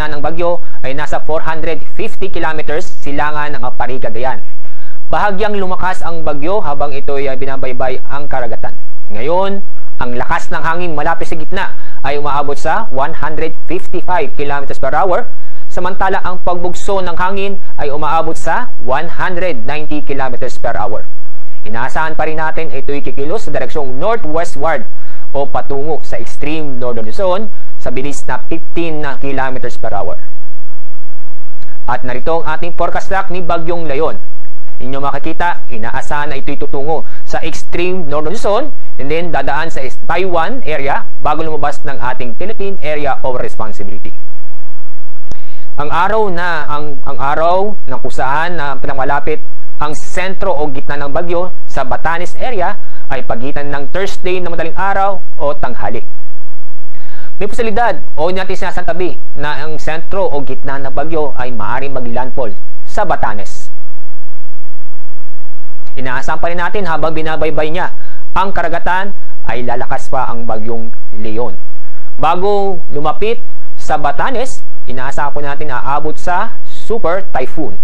gitna ng bagyo ay nasa 450 kilometers silangan ng Apari, Cagayan. Bahagyang lumakas ang bagyo habang ito ay binabaybay ang karagatan. Ngayon, ang lakas ng hangin malapit sa gitna ay umaabot sa 155 km per hour, samantala ang pagbugso ng hangin ay umaabot sa 190 km per hour. Inaasahan pa rin natin ito'y kikilos sa direksyong northwestward o patungo sa extreme northern zone sa bilis na 15 km per hour. At narito ang ating forecast track ni Bagyong Leon. Inyo makikita, inaasahan na ito'y tutungo sa extreme northern zone and then dadaan sa Taiwan area bago lumabas ng ating Philippine Area of Responsibility. Ang araw na kung saan pinangmalapit ang sentro o gitna ng bagyo sa Batanes area ay pagitan ng Thursday na madaling araw o tanghali. May posibilidad o natin sinasantabi na ang sentro o gitna ng bagyo ay maaaring mag-landfall sa Batanes. Inaasahan pa rin natin habang binabaybay niya ang karagatan ay lalakas pa ang Bagyong Leon. Bago lumapit sa Batanes, inaasahan po natin aabot sa super typhoon.